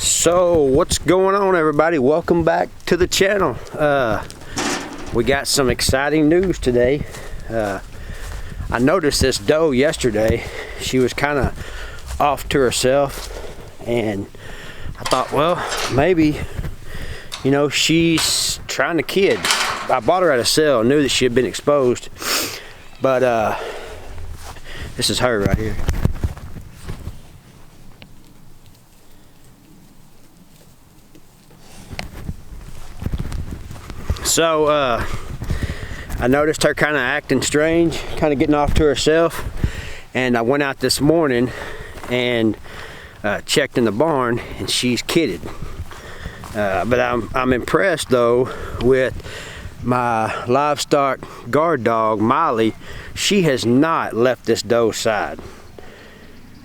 So what's going on, everybody? Welcome back to the channel. We got some exciting news today. I noticed this doe yesterday. She was kind of off to herself, and I thought, well, maybe, you know, she's trying to kid. I bought her at a sale, knew that she had been exposed, but this is her right here. So I noticed her kind of acting strange, kind of getting off to herself, and I went out this morning and checked in the barn, and she's kidded. But I'm impressed though with my livestock guard dog Molly. She has not left this doe's side,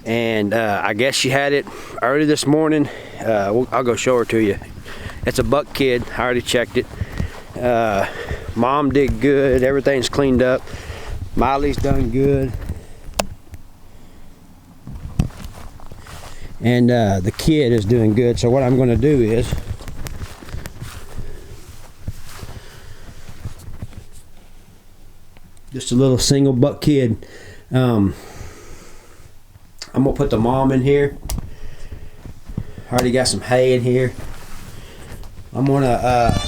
and I guess she had it early this morning. I'll go show her to you. It's a buck kid. I already checked it. Mom did good. Everything's cleaned up. Molly's done good, and the kid is doing good. So what I'm going to do is just a little single buck kid. I'm gonna put the mom in here. Already got some hay in here. I'm gonna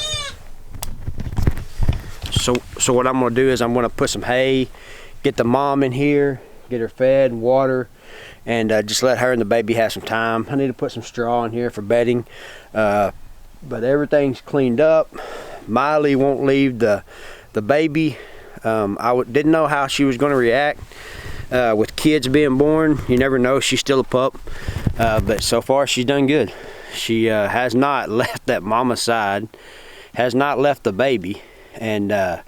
so what I'm gonna do is I'm gonna put some hay, get the mom in here, get her fed and water, and just let her and the baby have some time. I need to put some straw in here for bedding, but everything's cleaned up. Miley won't leave the baby. Didn't know how she was going to react with kids being born. You never know. She's still a pup, but so far she's done good. She has not left that mama's side, has not left the baby, and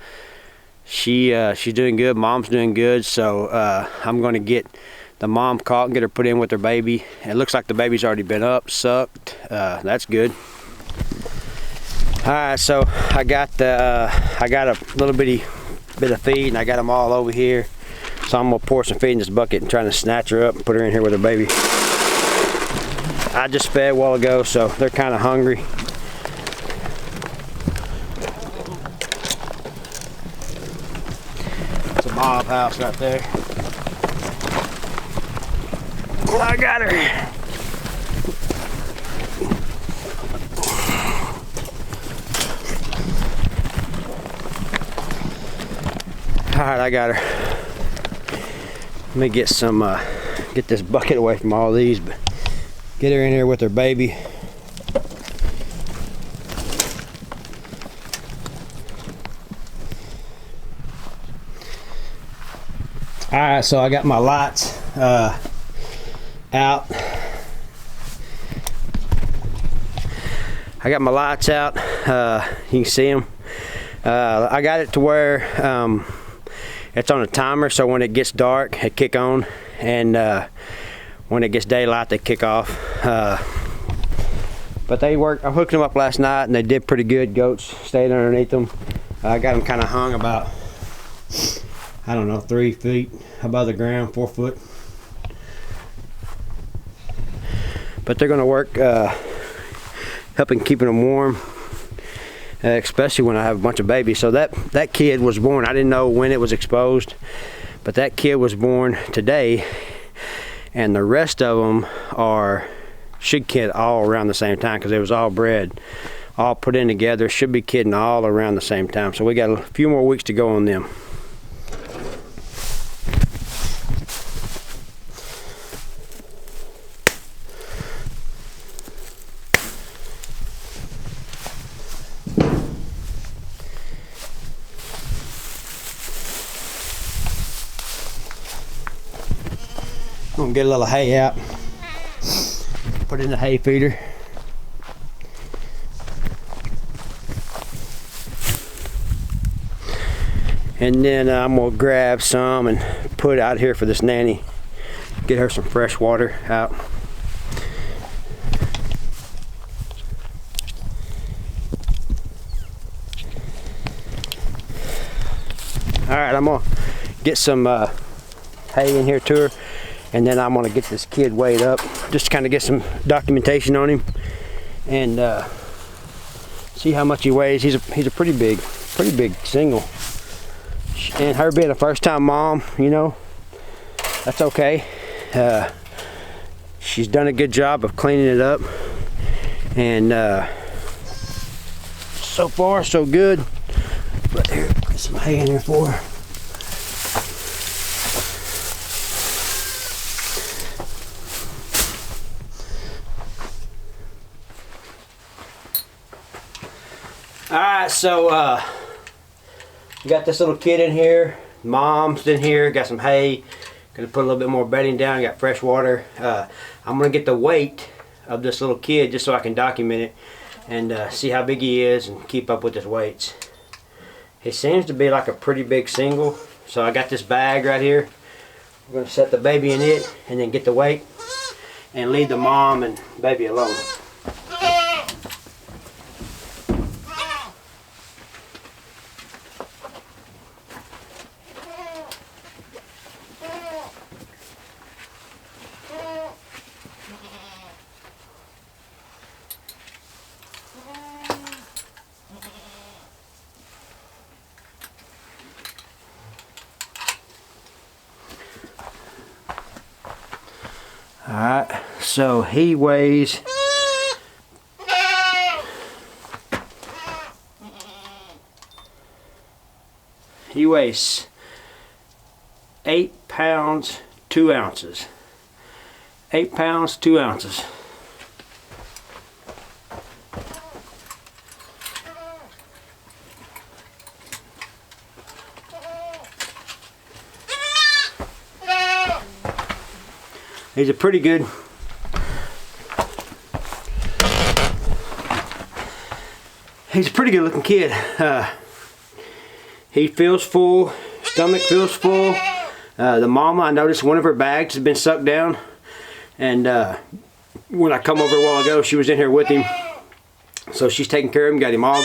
she's doing good. Mom's doing good. So I'm going to get the mom caught and get her put in with her baby. It looks like the baby's already been up, sucked. That's good. All right, so I got a little bit of feed, and I got them all over here. So I'm gonna pour some feed in this bucket and trying to snatch her up and put her in here with her baby. I just fed a while ago, so they're kind of hungry. It's a mob house right there. I got her. All right, I got her. Let me get get this bucket away from all these, but get her in here with her baby. All right, so I got my lights out. I got my lights out. You can see them. I got it to where it's on a timer, so when it gets dark, it kick on, and when it gets daylight, they kick off. But they work. I hooked them up last night, and they did pretty good. Goats stayed underneath them. I got them kind of hung about, I don't know, 3 feet above the ground, 4 foot. But they're going to work, helping keeping them warm. Especially when I have a bunch of babies. So that kid was born, I didn't know when it was exposed, but that kid was born today, and the rest of them should kid all around the same time, because they was all bred, all put in together, should be kidding all around the same time. So we got a few more weeks to go on them. I'm gonna get a little hay out, put it in the hay feeder. And then I'm gonna grab some and put it out here for this nanny. Get her some fresh water out. All right, I'm gonna get some hay in here to her, and then I'm gonna get this kid weighed up, just to kind of get some documentation on him, and see how much he weighs. He's a pretty big single. And her being a first-time mom, you know, that's okay. She's done a good job of cleaning it up, and so far so good. But here, put some hay in here for her. Alright, so we got this little kid in here, mom's in here, got some hay, gonna put a little bit more bedding down, got fresh water. I'm gonna get the weight of this little kid just so I can document it and see how big he is and keep up with his weights. He seems to be like a pretty big single, so I got this bag right here. We're gonna set the baby in it and then get the weight and leave the mom and baby alone. Alright, so he weighs 8 pounds 2 ounces. 8 pounds 2 ounces. He's a pretty good looking kid. He feels full, stomach feels full. The mama, I noticed one of her bags has been sucked down, and when I come over a while ago, she was in here with him, so she's taking care of him, got him all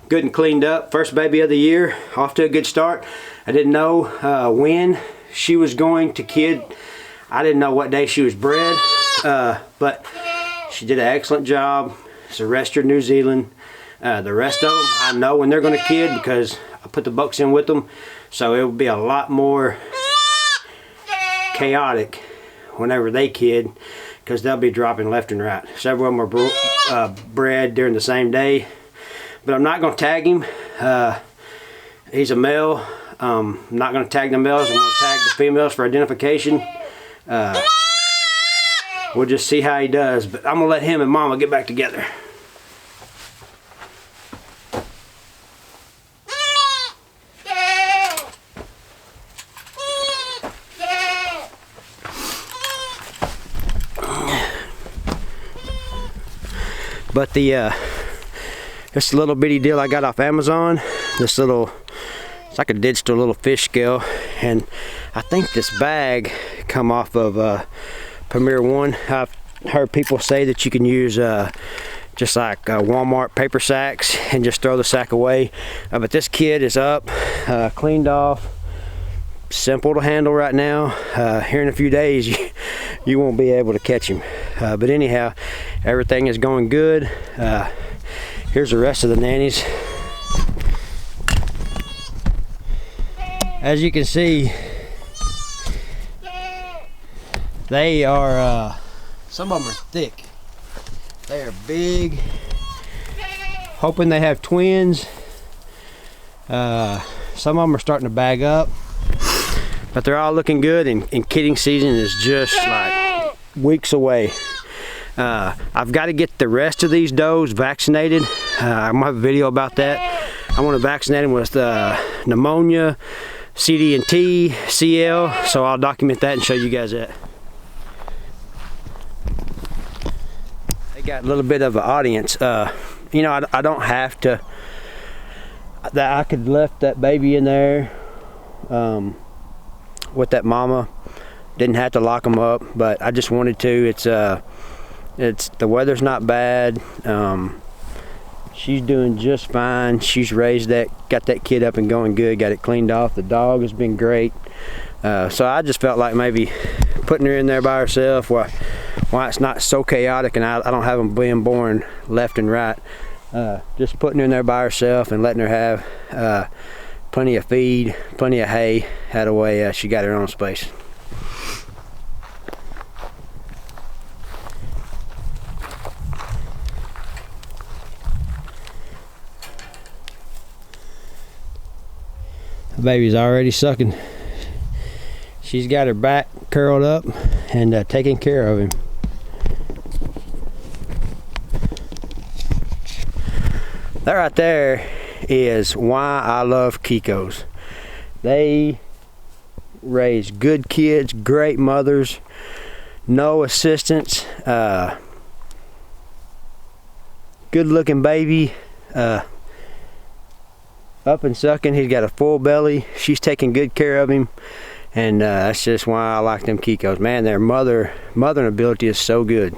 good and cleaned up. First baby of the year, off to a good start. I didn't know when she was going to kid. I didn't know what day she was bred, but she did an excellent job. It's a Rester New Zealand. The rest of them, I know when they're going to kid because I put the bucks in with them, so it will be a lot more chaotic whenever they kid, because they'll be dropping left and right. Several of them are bred during the same day, but I'm not going to tag him. He's a male. I'm not going to tag the males. I'm going to tag the females for identification. We'll just see how he does, but I'm gonna let him and mama get back together. But this little bitty deal I got off Amazon, this little, it's like a digital little fish scale, and I think this bag come off of Premier One. I've heard people say that you can use just like Walmart paper sacks and just throw the sack away, but this kid is up, cleaned off, simple to handle right now. Here in a few days you won't be able to catch him, but anyhow, everything is going good. Here's the rest of the nannies. As you can see, they are, some of them are thick. They are big. Hoping they have twins. Some of them are starting to bag up. But they're all looking good, and kidding season is just like weeks away. I've got to get the rest of these does vaccinated. I'm gonna have a video about that. I want to vaccinate them with pneumonia, CD&T, CL, so I'll document that and show you guys that. They got a little bit of an audience. You know, I don't have to, that I could left that baby in there with that mama. Didn't have to lock them up, but I just wanted to. It's the weather's not bad. She's doing just fine. She's raised that, got that kid up and going good, got it cleaned off. The dog has been great. So I just felt like maybe putting her in there by herself while why it's not so chaotic and I don't have them being born left and right. Just putting her in there by herself and letting her have plenty of feed, plenty of hay. That way she got her own space. The baby's already sucking. She's got her back curled up and taking care of him. That right there is why I love Kikos. They raise good kids, great mothers, no assistance, good looking baby, up and sucking. He's got a full belly. She's taking good care of him, and that's just why I like them Kikos. Man, their mothering ability is so good.